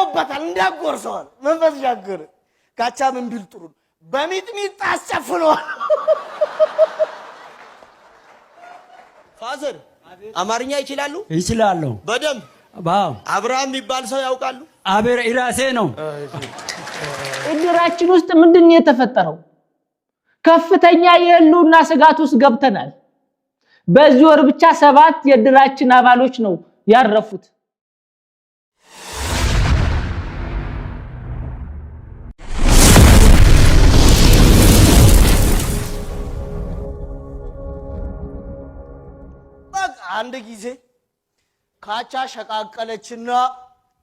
አርፎበታል እንዳጎርሰዋል መንፈስ ሻገር ካቻ ምን ቢል ጥሩ በሚጥሚጣ አስጨፍነዋል ፋዘር አማርኛ ይችላሉ ይችላሉ በደንብ ባው አብርሃም የሚባል ሰው ያውቃሉ አብር ኢራሴ ነው እድራችን ውስጥ ምንድነው የተፈጠረው ከፍተኛ የህልውና ስጋት ውስጥ ገብተናል በዚህ ወር ብቻ 7 የእድራችን አባሎች ነው ያረፉት በቃ አንድ ጊዜ ካቻ ሸቃቀለችና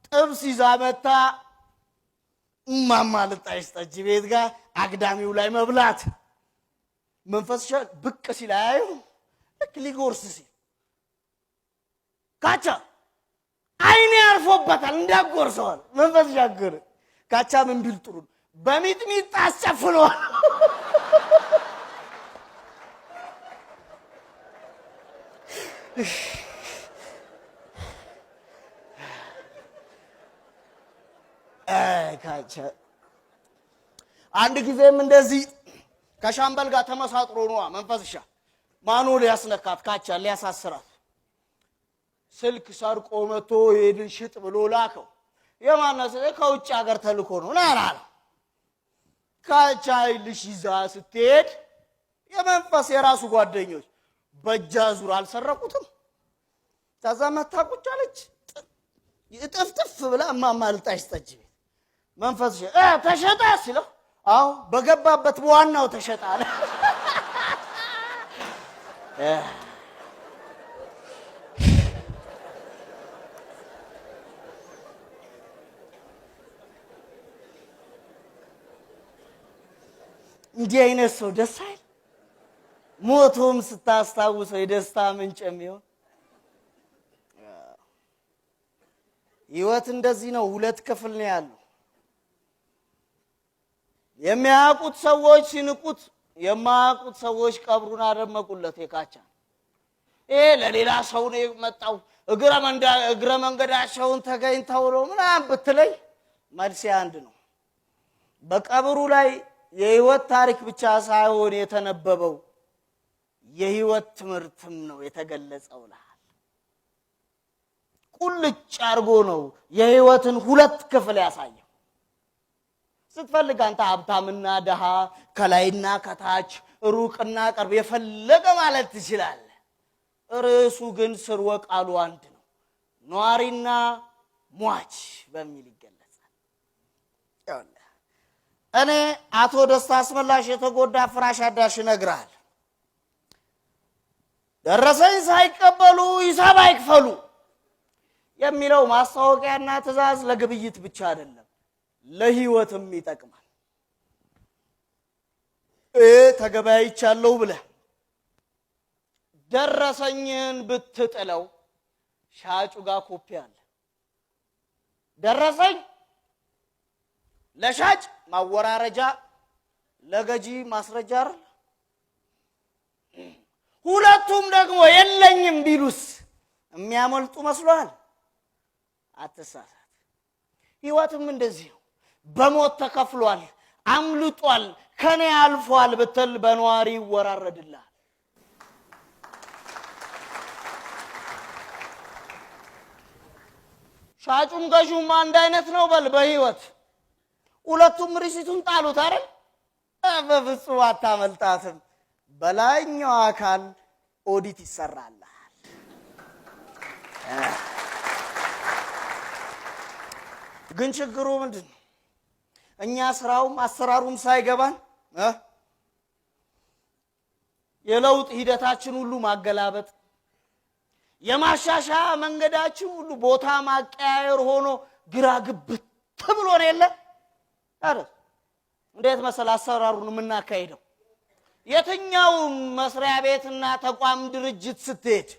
ጥብስ ይዛ መጣ ማማ ልጣይስ ጠጅ ቤት ጋር አግዳሚው ላይ መብላት መንፈስ ብቅ ሲላዩ ልክ ሊጎርስ ሲል ካቻ አይኔ አርፎበታል እንዳጎርሰዋል መንፈስ ሻገር ካቻ ምን ቢል ጥሩ በሚጥሚጣ አስጨፍነዋል ካቻ አንድ ጊዜም እንደዚህ ከሻምበል ጋር ተመሳጥሮ ነው መንፈስሻ ማኑ ሊያስነካት ካቻ ሊያሳስራት ስልክ ሰርቆ መቶ ሄድን ሽጥ ብሎ ላከው የማነሰ ከውጭ ሀገር ተልኮ ነው ናራላ ካቻ ልጅ ይዛ ስትሄድ የመንፈስ የራሱ ጓደኞች በጃዙር አልሰረቁትም ተዛመታ ቁጭ አለች ይጥፍጥፍ ብላ ማማልጣሽ ጠጅ መንፈስ ተሸጣ ሲለው አው በገባበት በዋናው ተሸጣለ እንዲህ አይነት ሰው ደስ አይል ሞቶም ስታስታውሰው የደስታ ምንጭ የሚሆን ህይወት እንደዚህ ነው ሁለት ክፍል ነው ያለው የሚያውቁት ሰዎች ሲንቁት የማያውቁት ሰዎች ቀብሩን አደመቁለት የካቻ ለሌላ ሰው ነው የመጣው እግረ መንገዳቸውን ተገኝተው ነው ምናምን ብትለይ መልስ አንድ ነው በቀብሩ ላይ የህይወት ታሪክ ብቻ ሳይሆን የተነበበው የህይወት ትምህርትም ነው የተገለጸው ለሃል ቁልጭ አርጎ ነው የህይወትን ሁለት ክፍል ያሳየው ስትፈልግ አንተ ሀብታምና ደሃ ከላይና ከታች ሩቅና ቅርብ የፈለገ ማለት ትችላለህ ርዕሱ ግን ስርወ ቃሉ አንድ ነው ኗሪና ሟች በሚል ይገለጻል እኔ አቶ ደስታ አስመላሽ የተጎዳ ፍራሽ አዳሽ ነግራል ደረሰኝ ሳይቀበሉ ሂሳብ አይክፈሉ የሚለው ማስታወቂያና ትዕዛዝ ለግብይት ብቻ አይደለም ለህይወትም ይጠቅማል ተገበያይቻለሁ ብለህ ደረሰኝን ብትጥለው ሻጩ ጋር ኮፒ አለ ደረሰኝ ለሻጭ ማወራረጃ ለገጂ ማስረጃ አይደል ሁለቱም ደግሞ የለኝም ቢሉስ የሚያመልጡ መስሏል አትሳሳት ህይወትም እንደዚህ ነው በሞት ተከፍሏል አምልጧል ከኔ አልፏል ብትል በኗሪ ይወራረድልሃል ሻጩም ገዡም አንድ አይነት ነው በል በህይወት ሁለቱም ሪሲቱን ጣሉት አይደል በፍጹም አታመልጣትም በላይኛው አካል ኦዲት ይሰራል ግን ችግሩ ምንድነው እኛ ስራውም አሰራሩም ሳይገባን የለውጥ ሂደታችን ሁሉ ማገላበጥ የማሻሻ መንገዳችን ሁሉ ቦታ ማቀያየር ሆኖ ግራ ግብት ተብሎ ነው የለ አረ እንዴት መሰል አሰራሩን የምናካሄደው የትኛው መስሪያ ቤትና ተቋም ድርጅት ስትሄድ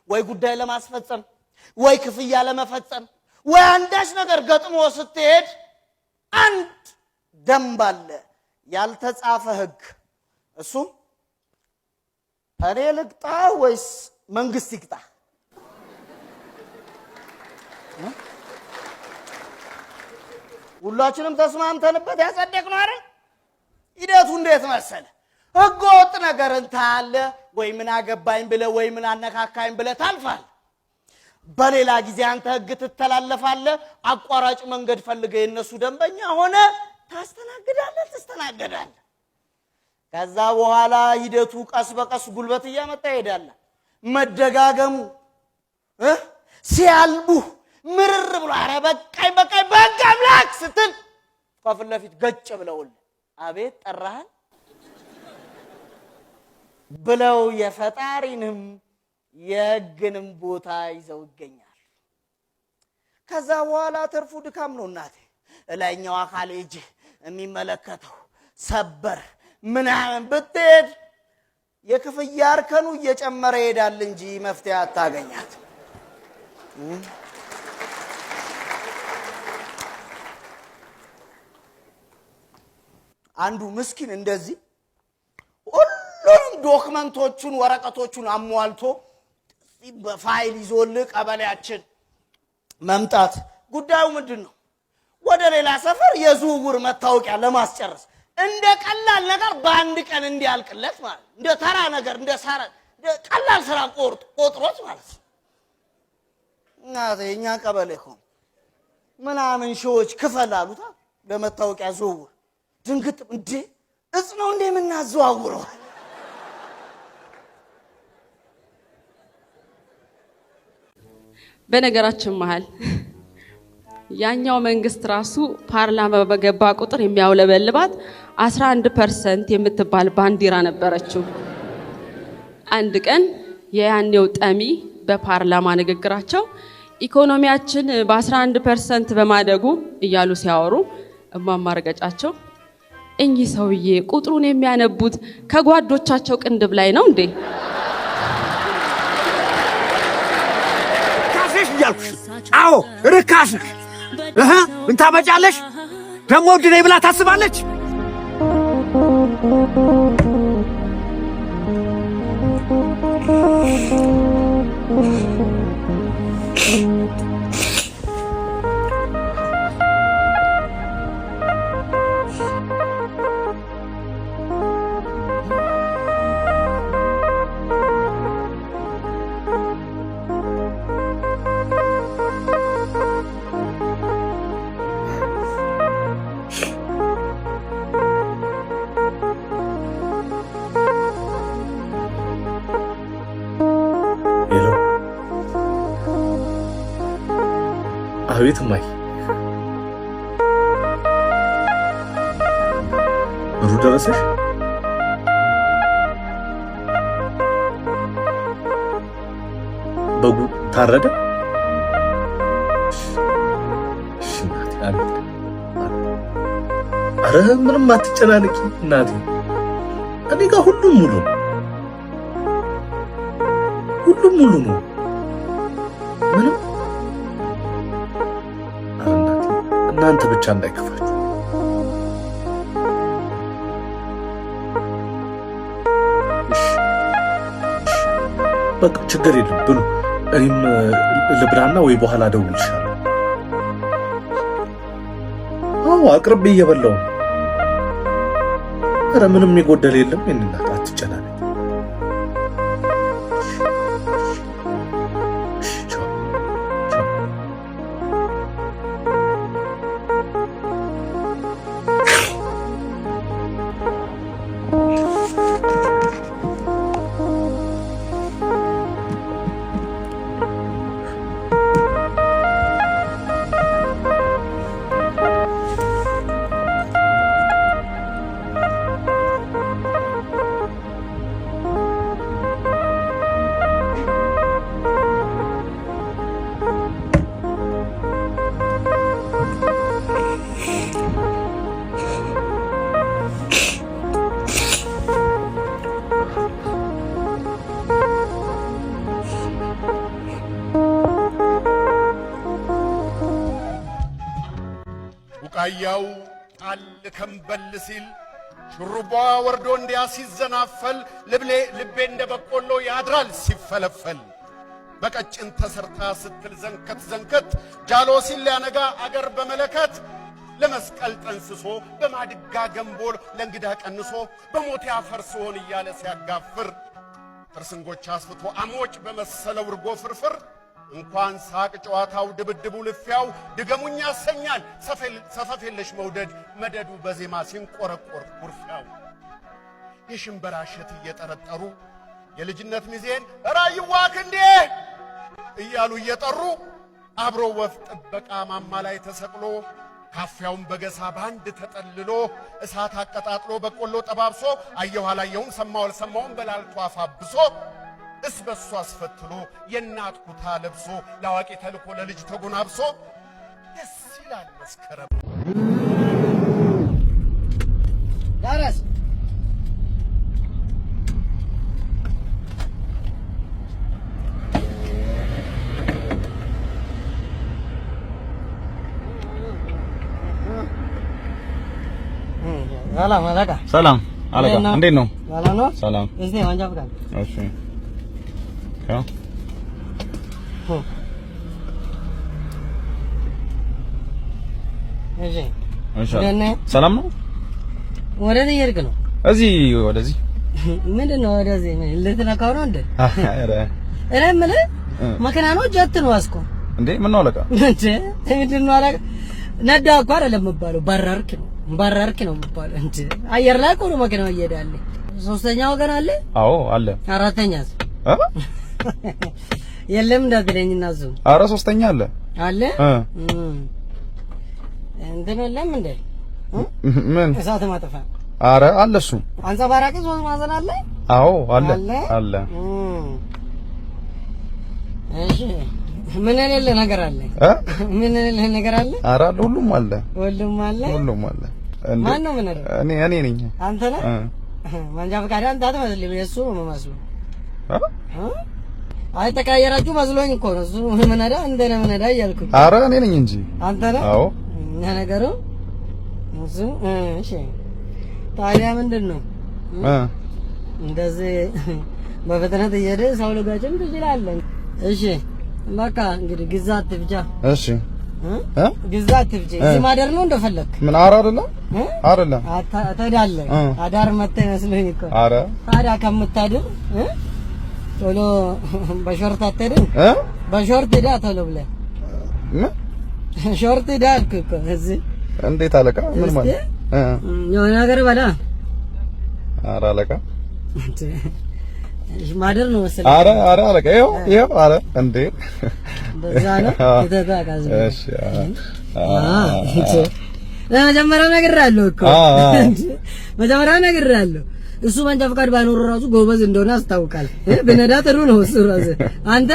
ወይ ጉዳይ ለማስፈጸም ወይ ክፍያ ለመፈጸም ወይ አንዳች ነገር ገጥሞ ስትሄድ አንድ ደንብ አለ ያልተጻፈ ህግ እሱ እኔ ልቅጣ ወይስ መንግስት ይቅጣ ሁላችንም ተስማምተንበት ያጸደቅነው አይደል? ሂደቱ እንዴት መሰለ? ህገወጥ ነገር እንታለ ወይ ምን አገባኝ ብለ ወይ ምን አነካካኝ ብለ ታልፋል። በሌላ ጊዜ አንተ ህግ ትተላለፋለህ። አቋራጭ መንገድ ፈልገ የነሱ ደንበኛ ሆነ ታስተናግዳለህ። ከዛ በኋላ ሂደቱ ቀስ በቀስ ጉልበት እያመጣ ይሄዳል። መደጋገሙ ሲያልቡ ምርር ብሎ አረ በቃኝ በቃ አምላክ ስትል ከፊት ለፊት ገጭ ብለውል አቤት ጠራህን ብለው የፈጣሪንም የህግንም ቦታ ይዘው ይገኛል። ከዛ በኋላ ተርፉ ድካም ነው እናቴ። ላይኛው አካል እጅ የሚመለከተው ሰበር ምናምን ብትሄድ የክፍያ እርከኑ እየጨመረ ይሄዳል እንጂ መፍትሄ አታገኛት። አንዱ ምስኪን እንደዚህ ሁሉም ዶክመንቶቹን ወረቀቶቹን አሟልቶ በፋይል ይዞል ቀበሌያችን መምጣት ጉዳዩ ምንድነው? ወደ ሌላ ሰፈር የዝውውር መታወቂያ ለማስጨረስ እንደ ቀላል ነገር በአንድ ቀን እንዲያልቅለት ማለት እንደ ተራ ነገር እንደ ቀላል ስራ ቆጥሮት ማለት እናቴ እኛ ቀበሌ ሆነ ምናምን ሺዎች ክፈል አሉታ ለመታወቂያ ዝውውር ድንግጥ እንዴ እጽ ነው እንዴ የምናዘዋውረው? በነገራችን መሃል ያኛው መንግስት ራሱ ፓርላማ በገባ ቁጥር የሚያውለበልባት 11% የምትባል ባንዲራ ነበረችው። አንድ ቀን የያኔው ጠሚ በፓርላማ ንግግራቸው ኢኮኖሚያችን በ11% በማደጉ እያሉ ሲያወሩ እማማረጋጫቸው እኚህ ሰውዬ ቁጥሩን የሚያነቡት ከጓዶቻቸው ቅንድብ ላይ ነው እንዴ? ካፍሽ ይያልኩሽ አዎ ርካሽ ምን ታመጫለሽ? ደሞ ድኔ ብላ ታስባለች። አቤት ማይ ብሩ ደረሰሽ? በጉ ታረደ? ሽናት አቤት አረ ምንም አትጨናነቂ እናቴ እኔ ጋር ሁሉም ሙሉ ነው ምንም እናንተ ብቻ እንዳይከፋችሁ በቃ ችግር የለም ብሉ እኔም ልብራና ወይ በኋላ ደውልልሻለሁ አዎ አቅርቤ እየበላሁ ኧረ ምንም የጎደለ የለም እናት አትጨናነቂ ቡቃያው ጣል ከንበል ሲል ሹሩባ ወርዶ እንዲያ ሲዘናፈል ልቤ እንደ በቆሎ ያድራል ሲፈለፈል በቀጭን ተሰርታ ስትል ዘንከት ጃሎ ሲል ያነጋ አገር በመለከት ለመስቀል ጠንስሶ በማድጋ ገንቦ ለእንግዳ ቀንሶ በሞት ያፈርስሆን እያለ ሲያጋፍር ጥርስንጎች አስፍቶ አሞጭ በመሰለው እርጎ ፍርፍር እንኳን ሳቅ ጨዋታው ድብድቡ ልፊያው ድገሙኝ ያሰኛል ሰፈፍ የለሽ መውደድ መደዱ በዜማ ሲንቆረቆር ኩርፊያው የሽምበራ እሸት እየጠረጠሩ የልጅነት ሚዜን ራይዋክ እንዴ እያሉ እየጠሩ አብሮ ወፍ ጥበቃ ማማ ላይ ተሰቅሎ ካፊያውን በገሳ ባንድ ተጠልሎ እሳት አቀጣጥሎ በቆሎ ጠባብሶ አየሁ አላየሁም ሰማሁ አልሰማሁም በላልቶ አፋብሶ እስበሱ አስፈትሎ የእናት ኩታ ለብሶ ለአዋቂ ተልኮ ለልጅ ተጎናብሶ ደስ ይላል መስከረም ዳረስ ሰላም አለቃ። ሰላም አለቃ፣ እንዴት ነው? ሰላም ነው። ሰላም። እዚህ ማንጃ ፍቃድ። እሺ። ያው እሺ። ሰላም ነው። ወደዚህ እየሄድክ ነው? እዚህ ወደዚህ። ምንድን ነው ወደዚህ? ምን ልትነካው ነው እንዴ? አረ እኔ የምልህ መኪና ነው ጀት ነው አስኮ እንዴ? ምን ነው አለቃ? እንዴ ምንድን ነው አለቃ? ነዳ እኮ አይደለም የምባለው፣ ባረርክ ነው የምባለው። እንዴ አየር ላይ እኮ ነው መኪናው እየሄደ ያለ። ሶስተኛ ወገን አለ? አዎ አለ። አራተኛስ? የለም እንዳትለኝና እሱ። አረ ሶስተኛ አለ አለ። እንትን የለም እንዴ? ምን እሳት ማጠፋ? አረ አለ እሱ። አንጸባራቂ ሶስት ማዕዘን አለ? አዎ አለ አለ። እሺ ምን የሌለ ነገር አለ? ምን የሌለ ነገር አለ? አረ አለ፣ ሁሉም አለ። ሁሉም አለ። ማን ነው ምን አይደል? እኔ ነኝ። አንተ ነህ? ማንጃ ፈቃድ አንተ አትመስልም፣ የእሱ ነው የምመስለው። አይ ተቀያየራችሁ መስሎኝ እኮ ነው። እሱ ምን አይደል እንደ ነው ምን አይደል እያልኩ። አረ እኔ ነኝ እንጂ። አንተ ነህ? አዎ። እና ነገሩ እሱ እሺ። ታዲያ ምንድን ነው እንደዚህ በፍጥነት እየሄደ ሰው ልጋጭም ትችላለህ? እሺ በቃ እንግዲህ ግዛት ትፍጃ። እሺ ግዛት ትፍጃ። እዚህ ማደር ነው እንደፈለክ። ምን አረ አይደለም አይደለም። ታዲያለህ አዳር መተህ መስሎኝ እኮ። አረ ታዲያ ከምታድር ቶሎ በሾርት አትሄድም? በሾርት ሄዳ ቶሎ ብለህ ሾርት ሄዳ አልኩህ እኮ። እዚህ እንዴት አለቃ? ምን ማለት የሆነ ነገር በላ። አረ አለቃ ማደር ነው መሰለኝ። አረ አለቃ ይኸው አረ እንዴ በዛ ነው የተታቃዘ። እሺ ለመጀመሪያ ነግሬሃለሁ እኮ መጀመሪያ ነግሬሃለሁ። እሱ መንጃ ፈቃድ ባይኖር ራሱ ጎበዝ እንደሆነ አስታውቃል። ብነዳ ጥሩ ነው እሱ ራሱ። አንተ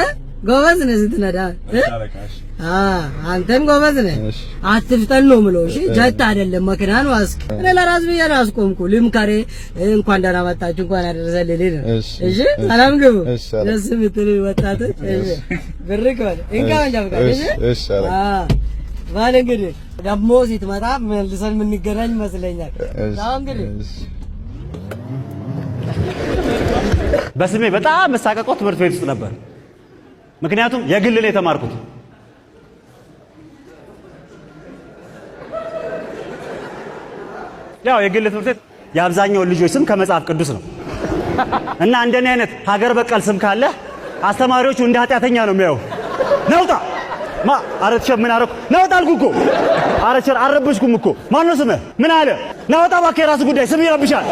ጎበዝ ነህ ስትነዳ። አንተም ጎበዝ ነህ። አትፍጠን ነው የምለው። እሺ ጀት አይደለም መኪና ነው። አስክ እኔ ለራስ ብዬ ነው አስቆምኩ። ልምካሬ እንኳን ደህና መጣችሁ እንኳን አደረሰልኝ ነው። እሺ ሰላም ግቡ። ደስ የምትሉ ወጣቶች። እሺ ብርክ በል እንካ መንጃ ፈቃድ። እሺ ባለ እንግዲህ ደግሞ ስትመጣ መልሰን የምንገናኝ ይመስለኛል። አሁን እንግዲህ በስሜ በጣም መሳቀቀው ትምህርት ቤት ውስጥ ነበር። ምክንያቱም የግል ነው የተማርኩት። ያው የግል ትምህርት ቤት የአብዛኛውን ልጆች ስም ከመጽሐፍ ቅዱስ ነው እና እንደኔ አይነት ሀገር በቀል ስም ካለ አስተማሪዎቹ እንደ ኃጢአተኛ ነው የሚያዩ። ነውጣ አረቸ ምን አረኩ? ነውጣ አልኩ እኮ። አረቸ አረብሽኩም እኮ። ማን ነው ስምህ? ምን አለ? ነውጣ እባክህ፣ የራስህ ጉዳይ፣ ስም ይረብሻል።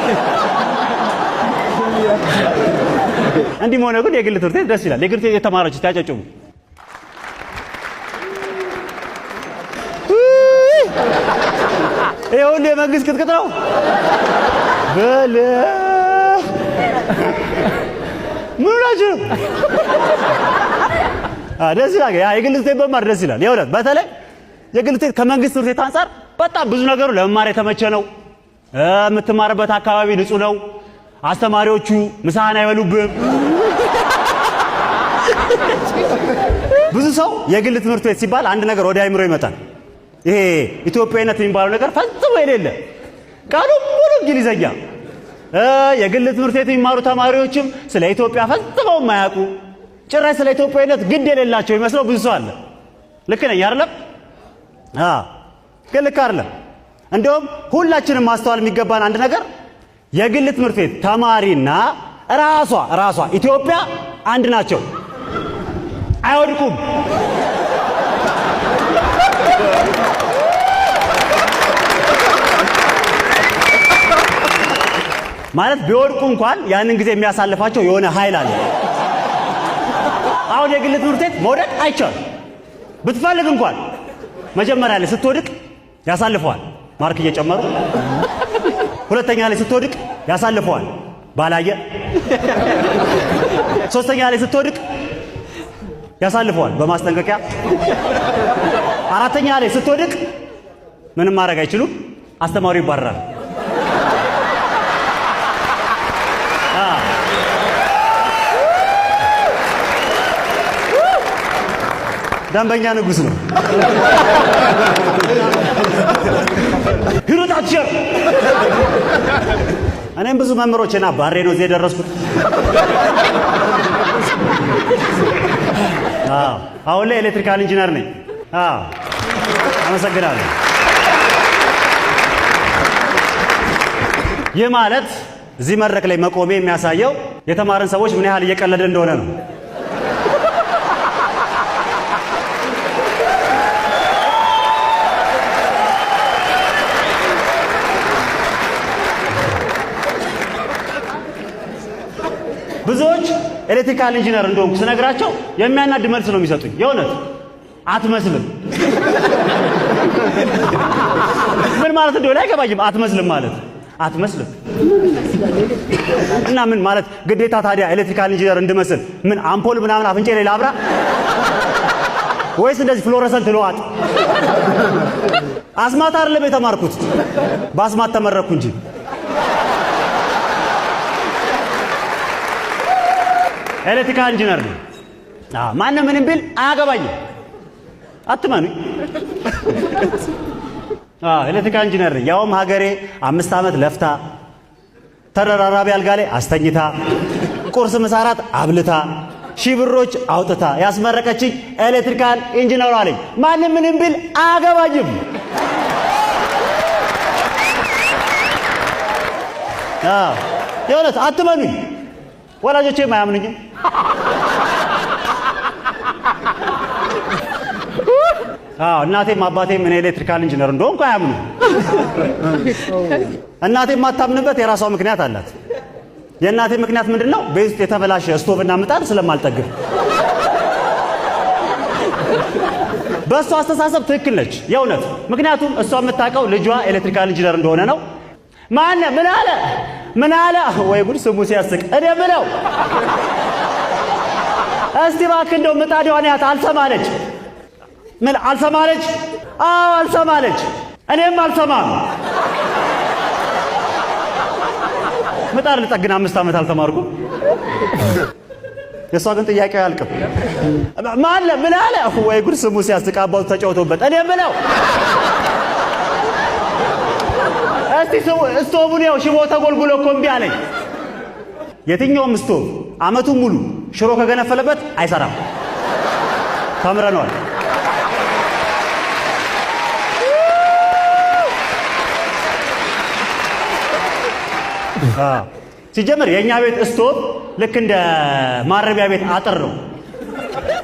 እንዲህ መሆኑ ግን የግል ትምህርት ቤት ደስ ይላል። የግል ትምህርት ቤት ተማሪዎች ታጨጭሙ። ይኸው የመንግስት ቅጥቅጥ ነው በለ ምን ናችሁ? ደስ ይላል። ያ የግል ትምህርት ቤት በማር ደስ ይላል። የእውነት በተለይ የግል ትምህርት ከመንግስት ትምህርት ቤት አንፃር በጣም ብዙ ነገሩ ለመማር የተመቸ ነው። የምትማርበት አካባቢ ንጹህ ነው። አስተማሪዎቹ ምሳህን አይበሉብም። ብዙ ሰው የግል ትምህርት ቤት ሲባል አንድ ነገር ወደ አይምሮ ይመጣል። ይሄ ኢትዮጵያዊነት የሚባለው ነገር ፈጽሞ የሌለ ቀኑን ሙሉ እንግሊዘኛ። የግል ትምህርት ቤት የሚማሩ ተማሪዎችም ስለ ኢትዮጵያ ፈጽመው የማያውቁ ጭራሽ ስለ ኢትዮጵያዊነት ግድ የሌላቸው ይመስለው ብዙ ሰው አለ። ልክ ነኝ አይደለም? ግን ልክ አይደለም። እንደውም ሁላችንም ማስተዋል የሚገባን አንድ ነገር የግል ትምህርት ቤት ተማሪና ራሷ ኢትዮጵያ አንድ ናቸው፣ አይወድቁም። ማለት ቢወድቁ እንኳን ያንን ጊዜ የሚያሳልፋቸው የሆነ ኃይል አለ። አሁን የግል ትምህርት ቤት መውደቅ አይቻልም። ብትፈልግ እንኳን መጀመሪያ ላይ ስትወድቅ ያሳልፈዋል ማርክ እየጨመሩ፣ ሁለተኛ ላይ ስትወድቅ ያሳልፈዋል ባላየ፣ ሶስተኛ ላይ ስትወድቅ ያሳልፈዋል በማስጠንቀቂያ፣ አራተኛ ላይ ስትወድቅ ምንም ማድረግ አይችሉም፣ አስተማሪው ይባረራል። ደንበኛ ንጉስ ነው። ሂሩታቸው እኔም ብዙ መምህሮችና ባሬ ነው እዚህ የደረስኩት። አሁን ላይ ኤሌክትሪካል ኢንጂነር ነኝ። አመሰግናለሁ። ይህ ማለት እዚህ መድረክ ላይ መቆሜ የሚያሳየው የተማረን ሰዎች ምን ያህል እየቀለደ እንደሆነ ነው። ብዙዎች ኤሌክትሪካል ኢንጂነር እንደሆንኩ ስነግራቸው የሚያናድ መልስ ነው የሚሰጡኝ። የእውነት አትመስልም። ምን ማለት እንደሆነ አይገባኝም። አትመስልም ማለት አትመስልም እና ምን ማለት ግዴታ ታዲያ ኤሌክትሪካል ኢንጂነር እንድመስል ምን አምፖል ምናምን አፍንጬ ላይ ላብራ ወይስ እንደዚህ ፍሎረሰንት ልዋጥ? አስማት አይደለም የተማርኩት፣ በአስማት ተመረኩ እንጂ። ኤሌክትሪካል ኢንጂነር ነው። ማንም ምንም ቢል አያገባኝም። አትመኑ። ኤሌክትሪካል ኢንጂነር ነኝ። ያውም ሀገሬ 5 ዓመት ለፍታ ተደራራቢ አልጋ ላይ አስተኝታ ቁርስ ምሳ እራት አብልታ ሺህ ብሮች አውጥታ ያስመረቀችኝ ኤሌክትሪካል ኢንጂነር አለኝ። ማንም ምንም ቢል አያገባኝም። የእውነት አትመኑኝ። ወላጆቼም አያምኑኝም። እናቴም አባቴም እኔ ኤሌክትሪካል ኢንጂነር እንደሆንኩ አያምኑ። እናቴ የማታምንበት የራሷ ምክንያት አላት። የእናቴ ምክንያት ምንድነው? ቤት ውስጥ የተበላሸ ስቶቭና ምጣድ ስለማልጠግብ። በእሷ አስተሳሰብ ትክክል ነች የእውነት። ምክንያቱም እሷ የምታውቀው ልጇ ኤሌክትሪካል ኢንጂነር እንደሆነ ነው። ማነ ምን አለ ወይ ጉድ! ስሙ ሲያስቅ። እኔ ምለው እስቲ እባክህ እንደው ምጣዷን ያት አልሰማለች። ምን አልሰማለች? አዎ አልሰማለች። እኔም አልሰማም። ምጣድ ልጠግን 5 ዓመት አልተማርኩም። የሷ ግን ጥያቄው አያልቅም። ምን አለ ወይ ጉድ! ስሙ ሲያስቅ። አባቱ ተጫውቶበት። እኔ ምለው እስቲ ስቶቡን ያው ሽቦ ተጎልጉሎ እኮ እምቢ አለኝ። የትኛውም ስቶቭ አመቱን ሙሉ ሽሮ ከገነፈለበት አይሰራም። ተምረነዋል። ሲጀምር የኛ ቤት ስቶቭ ልክ እንደ ማረቢያ ቤት አጥር ነው።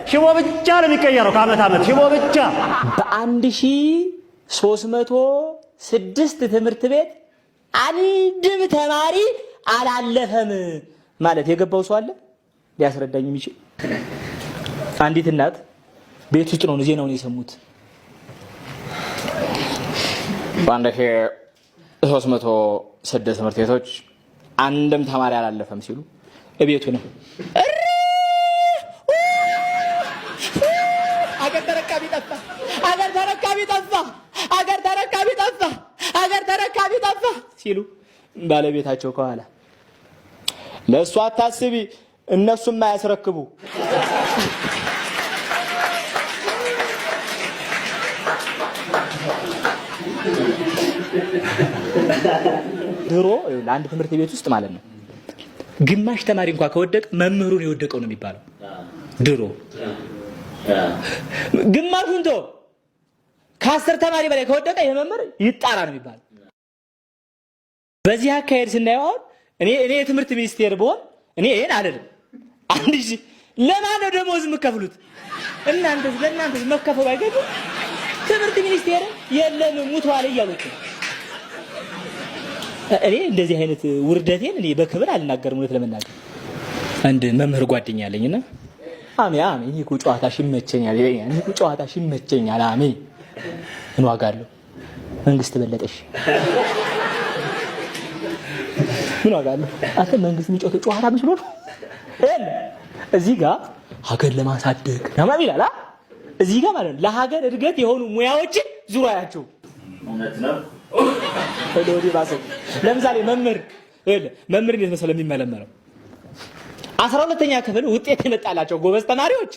ሽቦ ብቻ ነው የሚቀየረው ከአመት አመት ሽቦ ብቻ። በ1306 ትምህርት ቤት አንድም ተማሪ አላለፈም ማለት የገባው ሰው አለ ሊያስረዳኝ የሚችል? አንዲት እናት ቤት ውስጥ ነው ዜናውን የሰሙት። 1306 ትምህርት ቤቶች አንድም ተማሪ አላለፈም ሲሉ እቤቱ ነው አገር ተረካቢ ጠፋ፣ አገር ተረካቢ ጠፋ፣ አገር ተረካቢ ጠፋ፣ አገር ተረካቢ ጠፋ ሲሉ ባለቤታቸው ከኋላ ለእሱ አታስቢ እነሱም አያስረክቡ። ድሮ ለአንድ ትምህርት ቤት ውስጥ ማለት ነው ግማሽ ተማሪ እንኳን ከወደቀ መምህሩን የወደቀው ነው የሚባለው። ድሮ ግማሹን ከ10 ተማሪ በላይ ከወደቀ የመምህር ይጣራ ነው የሚባለው። በዚህ አካሄድ ስናየው እኔ የትምህርት ሚኒስቴር ብሆን እኔ ይሄን አይደለም አንድ ሺህ ለማን ነው ደሞዝ የምከፍሉት? ለእናንተ መከፈሉ አይገባም? ትምህርት ሚኒስቴር የለም ሙቷል እያሉት እኔ እንደዚህ አይነት ውርደቴን እኔ በክብር አልናገርም። እውነት ለመናገር አንድ መምህር ጓደኛ አለኝና አሜን እኔ እኮ ጨዋታሽ ይመቸኛል ይለኛል። እኔ እኮ ጨዋታሽ ይመቸኛል አሜን እንዋጋለሁ። መንግስት በለጠሽ ምን ዋጋለሁ? አንተ መንግስት የሚጮተው ጨዋታ መስሎ ነው። እዚህ ጋር ሀገር ለማሳደግ ያማም ይላል። እዚህ ጋር ማለት ነው ለሀገር እድገት የሆኑ ሙያዎችን ዙሪያቸው እውነት ነው። ለምሳሌ መምህር እንዴት መሰለህ የሚመለመለው 12ኛ ክፍል ውጤት የመጣላቸው ጎበዝ ተማሪዎች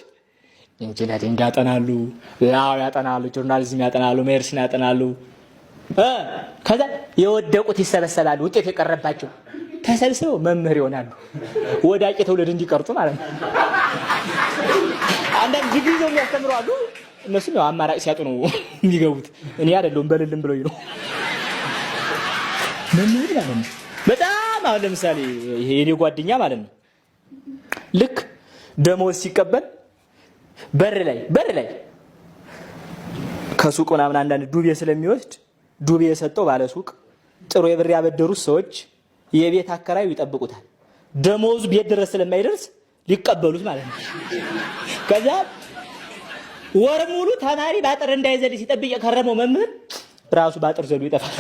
ኢንጂነሪንግ ያጠናሉ፣ ጆርናሊዝም ያጠናሉ፣ ሜዲሲን ያጠናሉ። ከዛ የወደቁት ይሰበሰባሉ። ውጤት የቀረባቸው ተሰብስበው መምህር ይሆናሉ። ወዳቂ ትውልድ እንዲቀርጡ ማለት ነው። አንዳንድ ዲግሪ ነው የሚያስተምሩ አሉ። እነሱ ነው አማራጭ ሲያጡ ነው የሚገቡት። እኔ አይደለሁም በልልም ብሎኝ ነው መምህር ማለት ነው። በጣም አሁን ለምሳሌ ይሄ የኔ ጓደኛ ማለት ነው ልክ ደሞዝ ሲቀበል በር ላይ ከሱቅ ምናምን አንዳንድ ዱቤ ስለሚወስድ ዱቤ የሰጠው ባለ ሱቅ ጥሩ የብር ያበደሩት ሰዎች የቤት አከራዩ ይጠብቁታል። ደሞዙ ቤት ድረስ ስለማይደርስ ሊቀበሉት ማለት ነው። ከዛ ወር ሙሉ ተማሪ ባጥር እንዳይዘል ሲጠብቅ የከረመው መምህር ራሱ ባጥር ዘሎ ይጠፋል።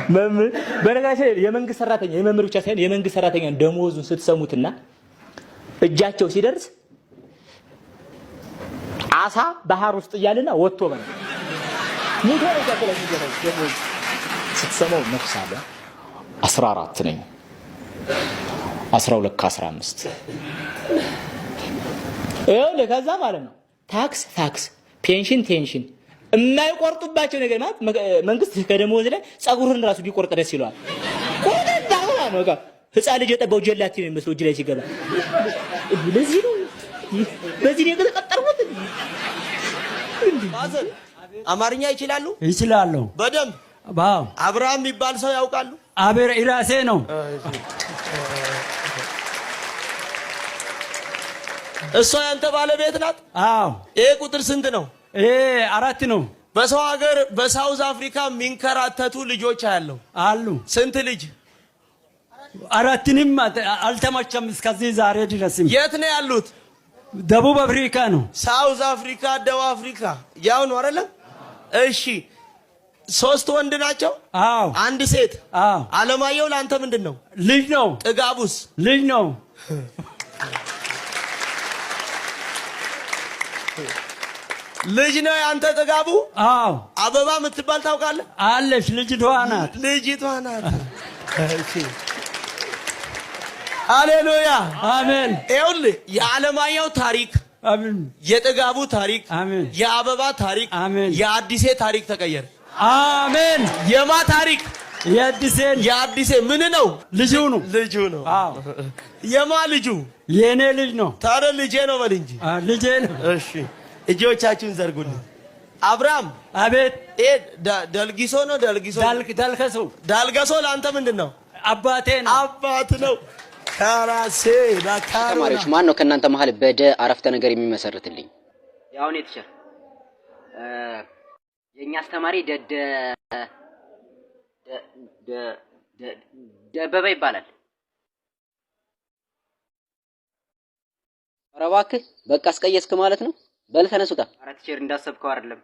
መምህር በነገራችን ላይ የመንግስት ሰራተኛ የመምህር ብቻ ሳይሆን የመንግስት ሰራተኛ ደሞዙን ስትሰሙትና እጃቸው ሲደርስ አሳ ባህር ውስጥ እያለና ወጥቶ ማለት ሙቶ ነው ያከለኝ ደሞዝ ስትሰማው ነፍስ አለ 14 ነኝ 12 ከ15 ይኸውልህ ከዛ ማለት ነው ታክስ ፔንሽን የማይቆርጡባቸው ነገር ማለት መንግስት ከደሞዝ ላይ ጸጉርን ራሱ ቢቆርጥ ደስ ይለዋል። ቆርጣው ነው ጋር ህፃን ልጅ የጠባው ጀላቲ ነው የሚመስለው እጅ ላይ ሲገባ። ለዚህ ነው በዚህ ነው የተቀጠርኩት። አማርኛ ይችላሉ? ይችላሉ በደንብ። ባው አብርሃም የሚባል ሰው ያውቃሉ? አቤር ኢራሴ ነው። እሷ ያንተ ባለቤት ናት? አዎ። ይሄ ቁጥር ስንት ነው? ይሄ 4 ነው። በሰው ሀገር በሳውዝ አፍሪካ የሚንከራተቱ ልጆች አሉ። ስንት ልጅ? 4ንም አልተመቸም እስከዚህ ዛሬ ድረስም። የት ነው ያሉት? ደቡብ አፍሪካ ነው። ሳውዝ አፍሪካ፣ ደቡብ አፍሪካ ያው ነው አይደለም? እሺ 3 ወንድ ናቸው? አዎ። 1 ሴት? አዎ። አለማየሁ ለአንተ ምንድን ነው? ልጅ ነው። ጥጋቡስ? ልጅ ነው። ልጅ ነው ያንተ ጥጋቡ? አዎ። አበባ የምትባል ታውቃለህ? አለች። ልጅቷ ናት። እሺ ሃሌሉያ አሜን። ይኸውልህ የዓለማየሁ ታሪክ፣ አሜን። የጥጋቡ ታሪክ፣ አሜን። የአበባ ታሪክ፣ አሜን። የአዲሴ ታሪክ ተቀየረ። አሜን። የማ ታሪክ? የአዲሴ ምን ነው? ልጁ ነው። አዎ። የማ ልጁ? የኔ ልጅ ነው። ታዲያ ልጄ ነው በል እንጂ። ልጄ ነው። እሺ እጆቻችሁን ዘርጉልኝ። አብርሃም አቤት። ደልጊሶ ነው? ዳልገሶ ለአንተ ምንድን ነው? አባቴ ነው። አባት ነው። ካራሴ ተማሪዎች ማን ነው ከእናንተ መሀል በደ አረፍተ ነገር የሚመሰርትልኝ? ያው ነው ቲቸር። የኛ አስተማሪ ደበበ ይባላል። ኧረ እባክህ በቃ አስቀየስክ ማለት ነው። በል ተነሱታ። ኧረ ቲቸር እንዳሰብከው አይደለም።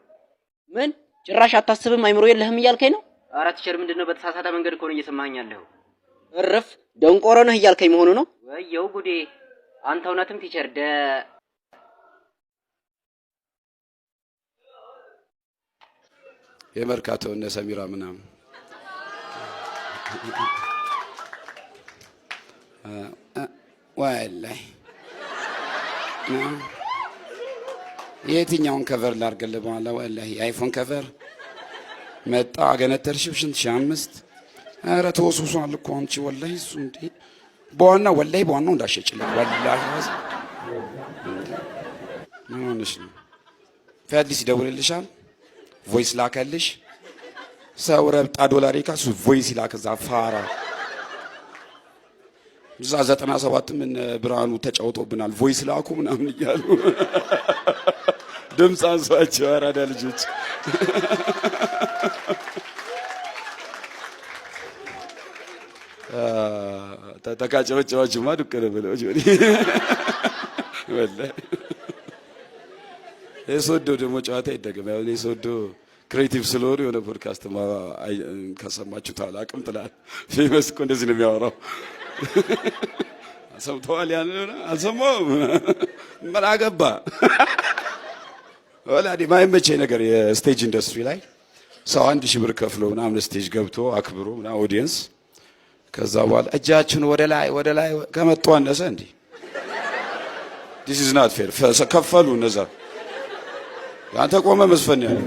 ምን ጭራሽ አታስብም? አይምሮ የለህም እያልከኝ ነው? ኧረ ቲቸር ምንድነው በተሳሳተ መንገድ እኮ ነው እየሰማኸኝ ያለኸው። እረፍ። ደንቆሮ ነህ እያልከኝ መሆኑ ነው? ወየው ጉዴ! አንተ እውነትም ቲቸር የመርካቶ እነ ሰሚራ ምናምን ወላሂ የትኛውን ከቨር ላድርግልህ? በኋላ ወላሂ አይፎን ከቨር መጣ አገነተርሽው 5,000። ኧረ ተወሱሷል እኮ አንቺ ወላሂ እሱ እንዴ በዋና ወላሂ በዋናው እንዳሸጭልኝ ወላሂ ምን ሆነሽ ነው? ፋዲስ ይደውልልሻል፣ ቮይስ ላከልሽ። ሰው ረብጣ ዶላር ይካሱ ቮይስ ይላከዛ ፋራ እዛ 97 ምን ብርሃኑ ተጫውቶብናል ቮይስ ላኩ ምናምን እያሉ ድምፅ አንሷቸው አራዳ ልጆች። ተካጨበጨባችሁማ ዱከነ ብለው ወላሂ የሶዶ ደግሞ ጨዋታ ይደገም። ያው የሶዶ ክሬቲቭ ስለሆነ የሆነ ፖድካስት ከሰማችሁት አላውቅም ትላል። ፌመስ እኮ እንደዚህ ነው የሚያወራው። ሰምተዋል? ያን አልሰማሁም። ምን አገባ ወላሂ ማይመቸኝ ነገር የስቴጅ ኢንዱስትሪ ላይ ሰው 1000 ብር ከፍሎ ምናምን ስቴጅ ገብቶ አክብሮ ምናምን ኦዲየንስ ከዛ በኋላ እጃችሁን ወደ ላይ ከመጡ አነሰ እንዴ? this is not fair። ከፈሉ እነዛ አንተ ቆመ መስፈን ያለ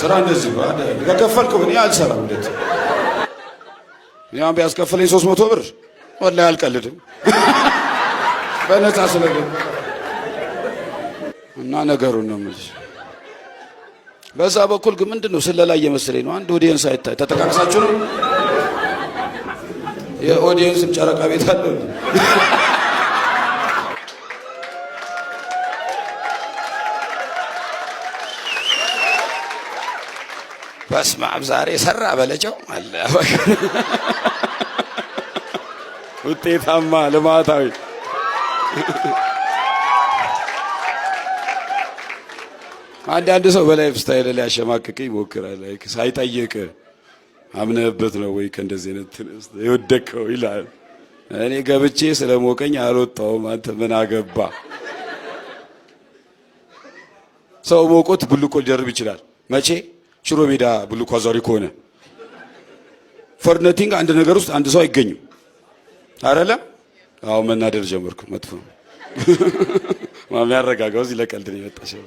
ስራ እንደዚህ ነው አይደል? ከከፈልኩ እኔ አልሰራም። እንዴት ያም ቢያስከፍለኝ 300 ብር ወላሂ አልቀልድም በነፃ ስለገባ እና ነገሩን ነው የምልሽ። በዛ በኩል ግን ምንድነው ስለላ እየመሰለኝ ነው። አንድ ኦዲየንስ አይታይ ተጠቃቅሳችሁ ነው የኦዲየንስም ጨረቃ ቤት አለው። በስመ አብ ዛሬ ሰራ በለጨው አለ ውጤታማ ልማታዊ አንዳንድ ሰው በላይፍ ስታይል ላይ ያሸማቅቅ ይሞክራል። ላይክ ሳይጠይቅ አምነህበት ነው ወይ ከእንደዚህ አይነት የወደቀው ይላል። እኔ ገብቼ ስለሞቀኝ አልወጣሁም። አንተ ምን አገባ? ሰው ሞቆት ብልኮ ሊደርብ ይችላል። መቼ ሽሮ ሜዳ ብልኮ አዛሪ ከሆነ ፈርነቲንግ አንድ ነገር ውስጥ አንድ ሰው አይገኝም አይደለም? አዎ መናደር ጀመርኩ። መጥፎ ማም ያረጋጋው እዚህ ለቀልድ ነው የመጣሽው።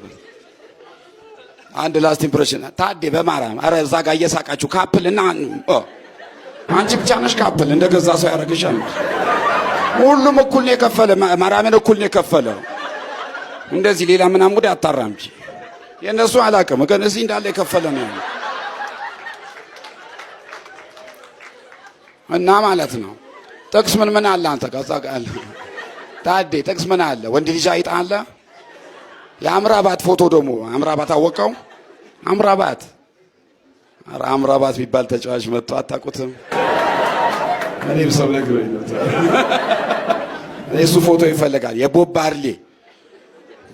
አንድ ላስት ኢምፕሬሽን ታዴ በማርያም አረ እዛ ጋር እየሳቃችሁ ካፕል እና አንቺ ብቻ ነሽ ካፕል እንደገዛ ሰው ያረጋሻል። ሁሉም እኩል ነው የከፈለ ማርያምን እኩል ነው የከፈለ። እንደዚህ ሌላ ምናምን ጉድ አታራምጂ። የነሱ አላቀም ግን እዚህ እንዳለ የከፈለ ነው እና ማለት ነው። ጥቅስ ምን አለ አንተ ጋዛ ጋር ታዴ ጥቅስ ምን አለ? ወንድ ልጅ አይጣ አለ። የአምራባት ፎቶ ደግሞ አምራባት አወቀው። አምራባት ኧረ አምራባት የሚባል ተጫዋች መጥቶ አታውቁትም? እኔም ሰው ነግሮኝ ነው። እሱ ፎቶ ይፈልጋል። የቦብ ማርሌ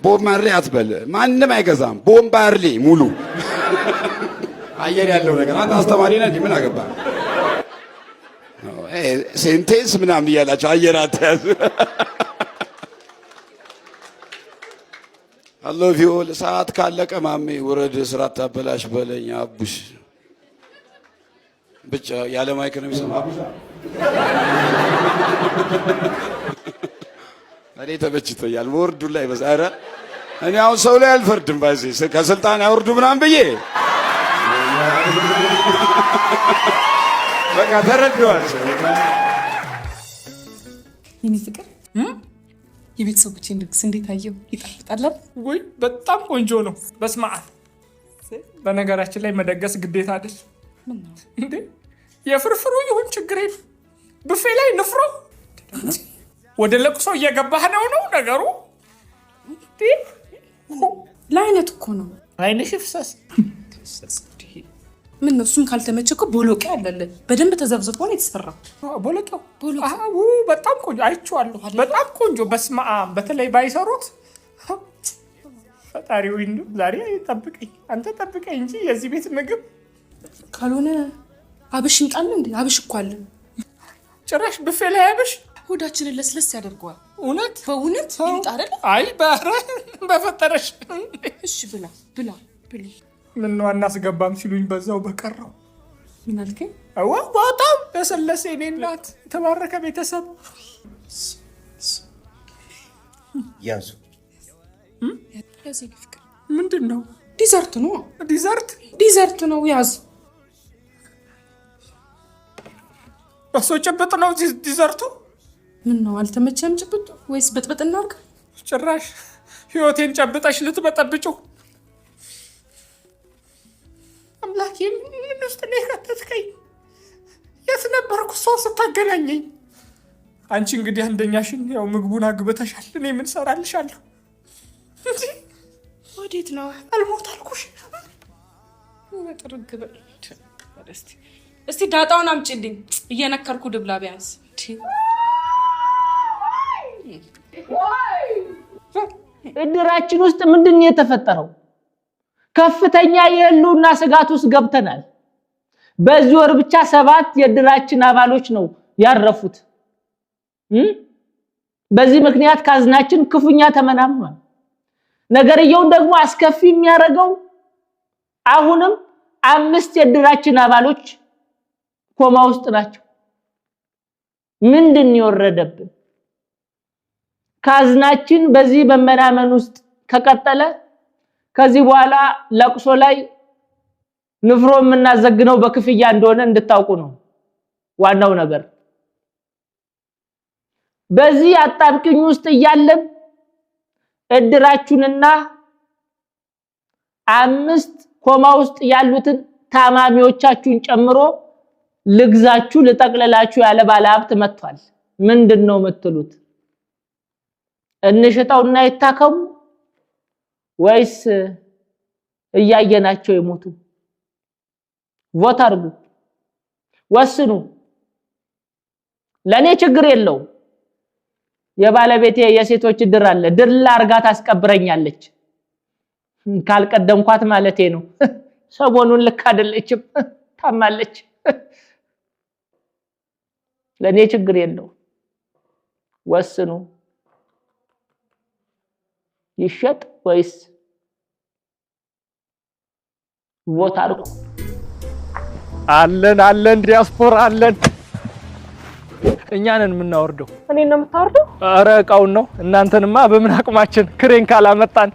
ቦብ ማርሌ አትበል፣ ማንም አይገዛም። ቦብ ማርሌ ሙሉ አየር ያለው ነገር። አንተ አስተማሪ ነህ፣ ምን አገባ? ሴንቴንስ ምናምን እያላቸው አየር አትያዙ። አላህ ቪኦል ሰዓት ካለቀ ማሜ ወረድ ስራ ታበላሽ በለኝ አቡሽ ብቻ ያለ ማይክ ነው የሚሰማ። እኔ ተበችቶኛል። ወርዱ ላይ በዛራ እኔ አሁን ሰው ላይ አልፈርድም። ባይዚ ከስልጣን ያወርዱ ምናምን ብዬ በቃ ተረድቷል። የኔ ፍቅር የቤተሰቦቼን ድግስ እንዴት አየው? ይጣፍጣል ወይ? በጣም ቆንጆ ነው። በስመ አብ። በነገራችን ላይ መደገስ ግዴታ አይደል እንዴ? የፍርፍሩ ይሁን ችግር የለም። ብፌ ላይ ንፍሮ ወደ ለቅሶ እየገባህ ነው ነገሩ። ለአይነት እኮ ነው። አይንሽ ይፍሰስ። ምን ነው እሱም ካልተመቸኩ ቦሎቄ አለለ በደንብ ተዘብዝቦ ነው የተሰራው። ቦሎቄው በጣም ቆንጆ አይቼዋለሁ። በጣም ቆንጆ። በስመ አብ። በተለይ ባይሰሩት ፈጣሪው እንደው ዛሬ ጠብቀኝ፣ አንተ ጠብቀኝ እንጂ የዚህ ቤት ምግብ ካልሆነ አብሽ ይምጣል እንዴ? አብሽ እኮ አለ። ጭራሽ ብፌ ላይ አብሽ ሆዳችንን ለስለስ ያደርገዋል። እውነት በእውነት ይምጣ አይደል? አይ በፈጠረሽ። እሺ ብላ ብላ ብላ። ምን ነው አናስገባም ሲሉኝ በዛው በቀረው። ምን አልከኝ? በጣም ለሰለሰ የኔ እናት የተባረከ ቤተሰብ። ያዙ ያዝ ፍቅር። ምንድን ነው? ዲዘርት ነው። ዲዘርት ዲዘርት ነው። ያዝ በሶ ጭብጥ ነው ዲዘርቱ። ምን ነው አልተመቸም ጭብጡ ወይስ በጥብጥ እናርግ? ጭራሽ ህይወቴን ጨብጠሽ ልትበጠብጪው። አምላኬ ምን ውስጥ ነው የከተትከኝ? የት ነበርኩ ሰው ስታገናኘኝ? አንቺ እንግዲህ አንደኛሽን ያው ምግቡን አግብተሻል። እኔ ምን ሰራልሻለሁ? ወዴት ነው? አልሞት አልኩሽ። ወጥርግ በል እስቲ ዳጣውን አምጪልኝ። እየነከርኩ ድብላ ቢያንስ። እድራችን ውስጥ ምንድነው የተፈጠረው? ከፍተኛ የህልውና ስጋት ውስጥ ገብተናል። በዚህ ወር ብቻ 7 የእድራችን አባሎች ነው ያረፉት። በዚህ ምክንያት ካዝናችን ክፉኛ ተመናምኗል። ነገርየውን ደግሞ አስከፊ የሚያደርገው አሁንም 5 የእድራችን አባሎች ኮማ ውስጥ ናቸው። ምንድን ይወረደብን? ካዝናችን በዚህ በመናመን ውስጥ ከቀጠለ ከዚህ በኋላ ለቅሶ ላይ ንፍሮ የምናዘግነው በክፍያ እንደሆነ እንድታውቁ ነው ዋናው ነገር። በዚህ አጣብቂኝ ውስጥ እያለን እድራችሁንና 5 ኮማ ውስጥ ያሉትን ታማሚዎቻችሁን ጨምሮ ልግዛችሁ ልጠቅለላችሁ ያለ ባለ ሀብት መጥቷል። ምንድነው የምትሉት? እንሽጣውና ይታከሙ ወይስ እያየናቸው ይሞቱ? ቮት አድርጉ፣ ወስኑ። ለኔ ችግር የለው። የባለቤቴ የሴቶች ድር አለ። ድር አርጋ ታስቀብረኛለች ካልቀደምኳት ማለቴ ነው። ሰሞኑን ልክ አይደለችም፣ ታማለች። ለኔ ችግር የለው። ወስኑ። ይሸጥ ወይስ ቮት አድርጉ? አለን ዲያስፖራ አለን። እኛ ነን የምናወርደው። እኔ ነው የምታወርደው? ኧረ እቃውን ነው። እናንተንማ በምን አቅማችን ክሬን ካላመጣን።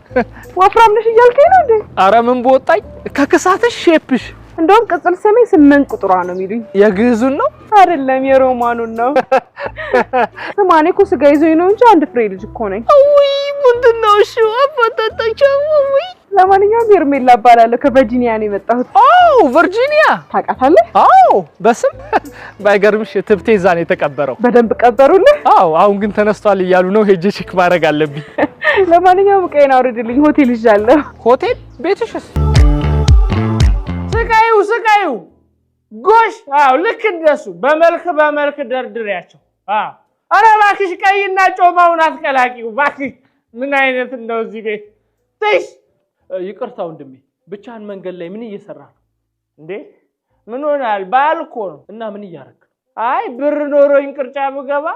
ወፍራም ነሽ እያልከኝ ነው እንዴ? ኧረ ምን በወጣኝ ከክሳትሽ ሼፕሽ። እንደውም ቅጽል ስሜ 8 ቁጥሯ ነው የሚሉኝ። የግዕዙን ነው አይደለም የሮማኑን ነው። ስማኔ እኮ ስጋ ይዞኝ ነው እንጂ አንድ ፍሬ ልጅ እኮ ነኝ። ውይ ምንድነው? እሺ አፈጣጣቸው። ውይ ለማንኛውም ሄርሜላ እባላለሁ። ከቨርጂኒያ ነው የመጣሁት። አዎ ቨርጂኒያ ታውቃታለህ? አዎ በስም ባይገርምሽ ትብቴ እዛ ነው የተቀበረው። በደንብ ቀበሩልህ? አዎ አሁን ግን ተነስቷል እያሉ ነው። ሄጄ ቼክ ማድረግ አለብኝ። ለማንኛውም ቀይና አውርድልኝ። ሆቴል ይዣለሁ። ሆቴል? ቤትሽስ? ስቃዩ ጎሽ። አዎ ልክ እንደሱ በመልክ ደርድሪያቸው። አረ እባክሽ ቀይና ጮማውን አትቀላቂው እባክሽ። ምን አይነት ነው እዚህ ቤት? ትሽ ይቅርታ ወንድሜ፣ ብቻህን መንገድ ላይ ምን እየሰራ ነው እንዴ? ምን ሆናል? በዓል እኮ ነው። እና ምን እያረክ? አይ ብር ኖሮኝ ቅርጫ ብገባ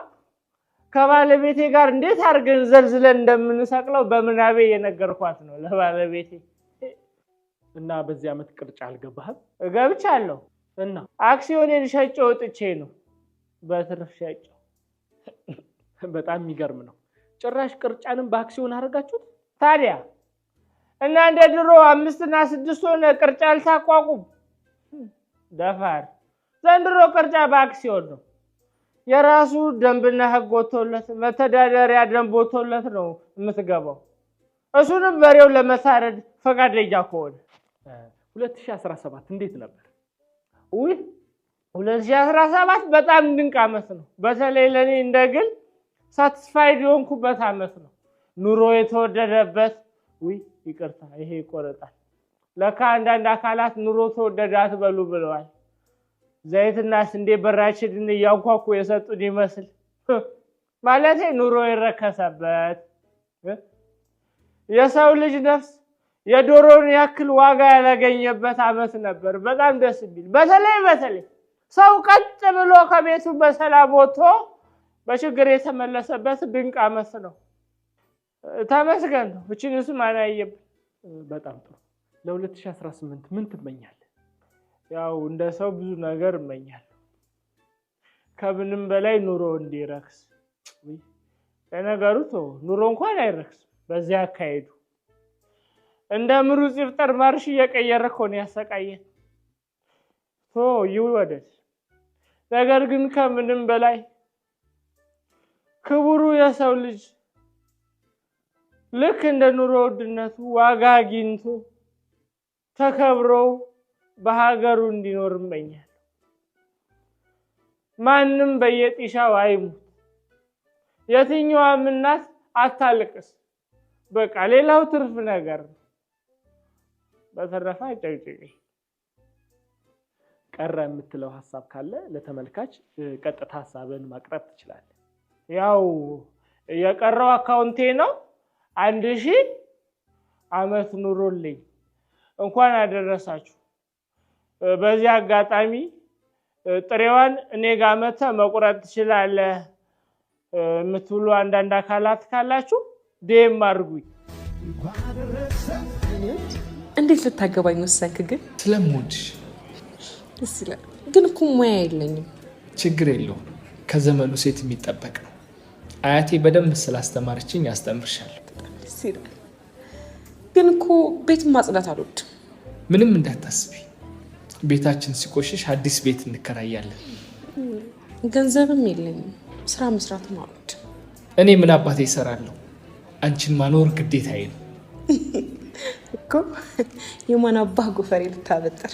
ከባለቤቴ ጋር እንዴት አድርገን ዘልዝለን እንደምንሰቅለው በምናቤ የነገርኳት ነው ለባለቤቴ። እና በዚህ ዓመት ቅርጫ አልገባህም? ገብቻለሁ። እና አክሲዮኔን ሸጬው ወጥቼ ነው በትርፍ ሸጬው። በጣም የሚገርም ነው። ጭራሽ ቅርጫንም በአክሲዮን አደረጋችሁት? ታዲያ እና እንደ ድሮ 5 እና 6 ሆነ ቅርጫ አልታቋቁም። ደፋር። ዘንድሮ ቅርጫ በአክሲዮን ነው። የራሱ ደንብና ህግ ወጥቶለት መተዳደሪያ ደንብ ወጥቶለት ነው የምትገባው። እሱንም በሬው ለመሳረድ ፈቃደኛ ከሆነ 2017 እንዴት ነበር? ውይ 2017 በጣም ድንቅ ዓመት ነው። በተለይ ለኔ እንደግል ሳቲስፋይድ የሆንኩበት ዓመት ነው። ኑሮ የተወደደበት። ውይ ይቅርታ ይሄ ይቆረጣል። ለካ አንዳንድ አካላት ኑሮ ተወደደ አትበሉ ብለዋል። ዘይትና ስንዴ በራችንን እያንኳኩ የሰጡን ይመስል ማለቴ ኑሮ የረከሰበት። የሰው ልጅ ነፍስ የዶሮን ያክል ዋጋ ያላገኘበት ዓመት ነበር። በጣም ደስ የሚል በተለይ ሰው ቀጥ ብሎ ከቤቱ በሰላም ወጥቶ በችግር የተመለሰበት ድንቅ ዓመት ነው። ተመስገን ነው። እቺንስ ማን ያየብ? በጣም ጥሩ። ለ2018 ምን ትመኛለህ? ያው እንደ ሰው ብዙ ነገር እመኛለሁ። ከምንም በላይ ኑሮ እንዲረክስ። ለነገሩ ኑሮ እንኳን አይረክስም በዚያ አካሄዱ። እንደ ምሩጽ ይፍጠር ማርሽ እየቀየረ እኮ ነው ያሰቃየን። ይወደድ። ነገር ግን ከምንም በላይ ክቡሩ የሰው ልጅ ልክ እንደ ኑሮ ውድነቱ ዋጋ አግኝቶ ተከብሮ በሀገሩ እንዲኖር እመኛለሁ። ማንም በየጢሻው አይሙት፣ የትኛዋም እናት አታልቅስ። በቃ ሌላው ትርፍ ነገር ነው። በተረፈ ጨቅጭቅ ቀረ የምትለው ሐሳብ ካለ ለተመልካች ቀጥታ ሐሳብን ማቅረብ ትችላለህ። ያው የቀረው አካውንቴ ነው 1000 ዓመት ኑሮልኝ እንኳን አደረሳችሁ። በዚህ አጋጣሚ ጥሬዋን እኔ ጋር መተህ መቁረጥ ትችላለህ የምትሉ አንዳንድ አካላት ካላችሁ ዴም አድርጉኝ። እንዴት ልታገባኝ ወሰንክ? ግን ስለምወድሽ። ደስ ይላል። ግን እኮ ሙያ የለኝም። ችግር የለውም፣ ከዘመኑ ሴት የሚጠበቅ ነው። አያቴ በደንብ ስላስተማረችኝ ያስተምርሻለሁ። ደስ ይላል። ግን እኮ ቤት ማጽዳት አልወድም። ምንም እንዳታስቢ፣ ቤታችን ሲቆሽሽ አዲስ ቤት እንከራያለን። ገንዘብም የለኝም፣ ስራ መስራትም አልወድም። እኔ ምን አባቴ እሰራለሁ? አንቺን ማኖር ግዴታዬ ነው እኮ። የማን አባህ ጎፈሬ ልታበጥር?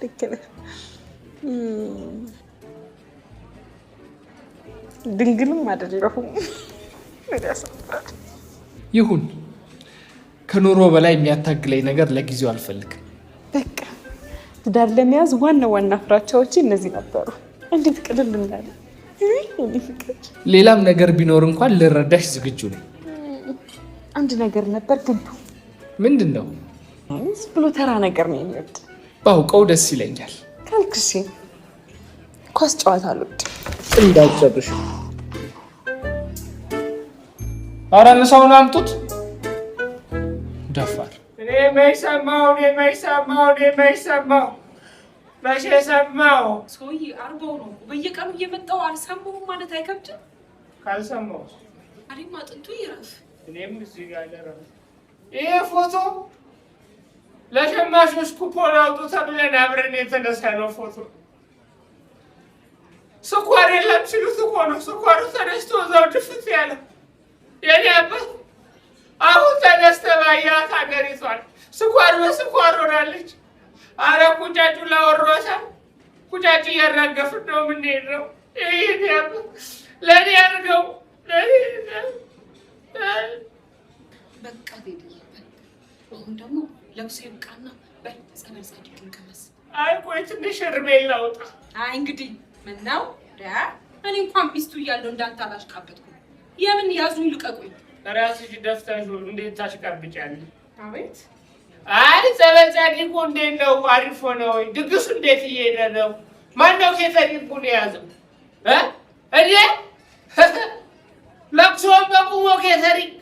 ልክ ነህ። ድንግልም አይደለሁም። ይሁን፣ ከኑሮ በላይ የሚያታግለኝ ነገር ለጊዜው አልፈልግም። በቃ ትዳር ለመያዝ ዋና ዋና ፍራቻዎች እነዚህ ነበሩ። እንዴት ቅልል እንዳለ። ሌላም ነገር ቢኖር እንኳን ልረዳሽ ዝግጁ ነኝ። አንድ ነገር ነበር ግን ምንድን ነው? ብሎ ተራ ነገር ነው የሚወድ። ባውቀው ደስ ይለኛል። ካልክሽ ኳስ ጨዋታ አልወድም። እንዳትጨርሽ። ኧረ ምሳውን አምጡት። ደፋር። እኔ የማይሰማው መቼ ሰማው? ሰውዬ አርባው ነው በየቀኑ እየመጣው አልሰማሁም ማለት አይከብድም? ካልሰማው አሪማ ጥንቱ ይረፍ። እኔም እዚህ ጋር ለረፍ። ይሄ ፎቶ ለሸማቾች ኩፖን አውጡ ተብለን አብረን የተነሳነው ፎቶ። ስኳር የለም ሲሉት እኮ ነው ስኳሩ ተነስቶ እዛው ድፍት ያለ። የኔ አባት አሁን ተነስተህ ባያት ሀገሪቷን ስኳር በስኳር ሆናለች። አረ ቁጫጩ ላወሮታል። ቁጫጩ እያራገፍን ነው የምንሄድ ነው። ይሄ አባት ለእኔ አድርገው በቃ ዴዲ፣ አሁን ደግሞ ለብሶ ይብቃና በጸበል ጻድቅ እንቀመስ። አይ ቆይ ትንሽ እርሜን ላውጣ። አይ እንግዲህ ምነው እኔ እንኳን ሚስቱ እያለሁ እንዳንተ አላሽቃበጥኩም። የምን ያዙኝ ልቀቁኝ። ራስሽ ደፍተሽ እንዴት ታሽቃብጫለሽ? አቤት። አይ ጸበል ጻድቁ እንዴት ነው? አሪፍ ሆነ ወይ? ድግሱ እንዴት እየሄደ ነው? ማነው ኬተሪንጉን የያዘው? እኔ ለቅሶን በቁሞ ኬተሪንግ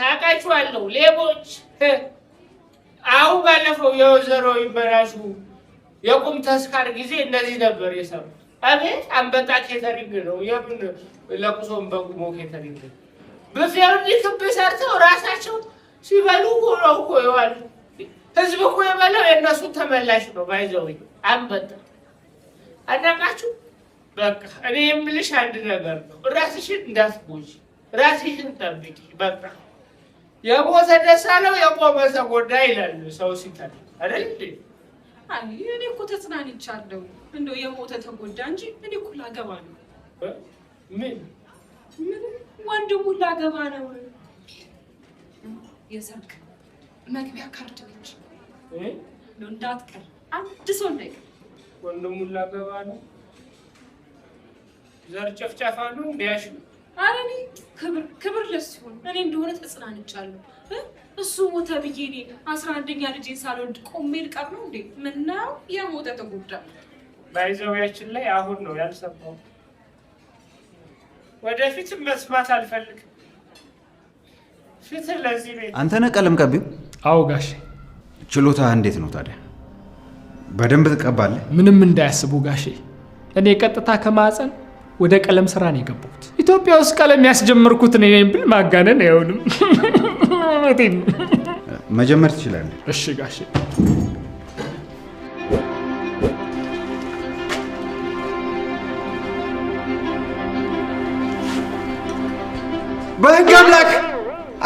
አውቃችኋለሁ። ሌቦች። አሁን ባለፈው የወይዘሮ ይበራሹ የቁም ተስካር ጊዜ እነዚህ ነበር የሰሩት። አቤት አንበጣ ኬተሪንግ ነው። የምን ለቅሶን በቁሞ ኬተሪንግ? ብፌውን ክብ ሰርተው ራሳቸው ሲበሉ ነው እኮ ይዋሉ። ህዝብ እኮ የበላው የእነሱ ተመላሽ ነው። ባይዘው አንበጣ አናቃችሁ። በቃ እኔ የምልሽ አንድ ነገር ነው። ራስሽን እንዳትጎጂ፣ ራስሽን ጠብቂ። በቃ የሞተ ደስ አለው የቆመ ተጎዳ ይላሉ ሰው ሲተል አይደል እንዴ? አይ እኔ እኮ ተጽናንቻለሁ። እንደው የሞተ ተጎዳ እንጂ እኔ እኮ ላገባ ነው። ምን ወንድሙን ላገባ ነው። የሰርግ መግቢያ ካርድ ነች። እንዳትቀር አንድ ሰው እንዳይቀር። ወንድሙን ላገባ ነው። ዘር ጨፍጫፋ ነው እንዲያሽ። ኧረ እኔ ክብር ለሱ ይሁን። እኔ እንደሆነ ተጽናንቻለሁ። እሱ ሞተ ብዬ እኔ 11ኛ ልጄን ሳልወልድ ቆሜ ልቀር ነው እንዴ? ምነው የሞተ ተጎዳ። ባይዘውያችን ላይ አሁን ነው ያልሰማው። ወደፊትም መስማት አልፈልግም። ፊት ለዚህ ቤት አንተ ነህ ቀለም ቀቢው? አዎ ጋሼ። ችሎታ እንዴት ነው ታዲያ? በደንብ ትቀባለህ? ምንም እንዳያስቡ ጋሼ፣ እኔ ቀጥታ ከማዕፀን ወደ ቀለም ስራ ነው የገባሁት። ኢትዮጵያ ውስጥ ቀለም ያስጀመርኩት እኔ ነኝ ብል ማጋነን አይሆንም። መጀመር ትችላለህ። እሺ ጋሼ። በህግ አምላክ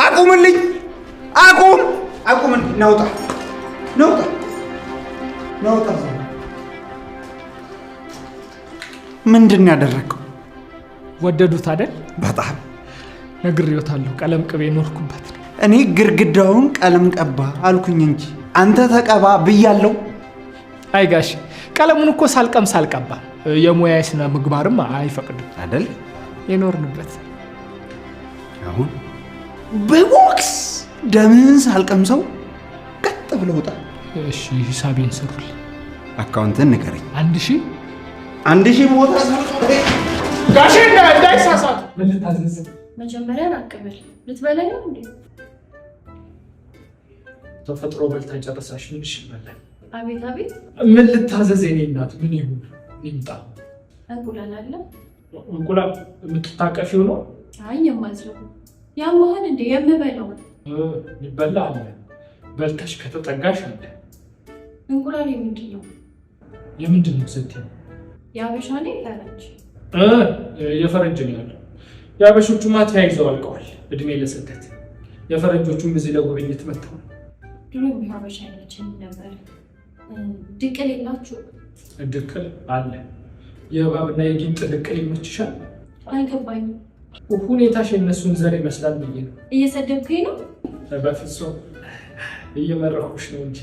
አቁምልኝ! አቁምልኝ! ናውጣ! ምንድን ነው ያደረገው? ወደዱት አይደል? በጣም ነግሬዎታለሁ። ቀለም ቅቤ ኖርኩበት። እኔ ግርግዳውን ቀለም ቀባ አልኩኝ እንጂ አንተ ተቀባ ብያለሁ። አይ ጋሽ ቀለሙን እኮ ሳልቀባ የሙያ ስነ ምግባርም አይፈቅድም አይደል? የኖርንበት አሁን በቦክስ ደምን ሳልቀምሰው ቀጥ ብለው ወጣ። እሺ ሂሳቤን ስሩል። አካውንትን ንገረኝ። 1000 ቦታ ጋሽ እንዳይሳሳት። ምን ልታዘዝ? መጀመሪያ አቀበል ልትበላኝ ነው እንዴ? ተፈጥሮ በልታ ጨረሳሽ። ምን ይሽበላል? አቤት አቤት። ምን ልታዘዝ? የኔ እናት ምን ይሁን? ይምጣ። እንቁላል አለ? እንቁላል የምትታቀፊው ነው? አይ የማዝለው ያማህን እንዴ? የምበላው ይበላ አለ። በልተሽ ከተጠጋሽ አለ። እንቁላል ምንድን ነው? የምንድን ነው ስትይ? የአበሻ ነው የፈረንጅ? የፈረንጅ ነው ያለው። የአበሾቹማ ተያይዘው አልቀዋል። እድሜ ለስደት። የፈረንጆቹም እዚህ ለጉብኝት መጥተው ድሮ የሀበሻ አይነችን ነበር። ድቅል የላችሁ? ድቅል አለ። የእባብና የጊንጥ ድቅል ይመችሻል? አይገባኝም። ሁኔታሽ የእነሱን ዘር ይመስላል ብዬ ነው። እየሰደብከኝ ነው? በፍጹም እየመረኩሽ ነው እንጂ።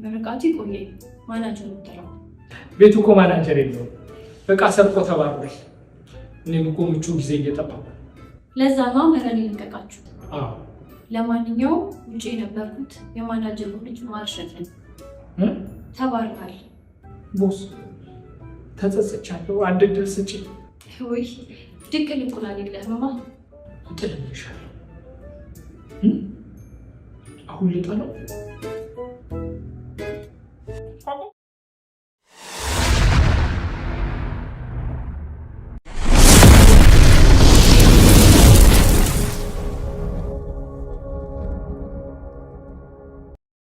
በርቃቱ ይቆየኝ። ማናጀር ምትለው ቤቱ እኮ ማናጀር የለውም። እቃ ሰርቆ ተባሯል። እኔም እኮ ምቹ ጊዜ እየጠባሁ። ለዛ ነው መረን ልንቀቃችሁ። አዎ ለማንኛውም ውጭ የነበርኩት የማናጀሩ ልጅ ማርሸትን ተባርካል። ቦስ ተጸጽቻለሁ። አንድ ድል ስጪ። ወይ ድቅል እንቁላል የለህማ? እጥልልሻለሁ። አሁን ልጠ ነው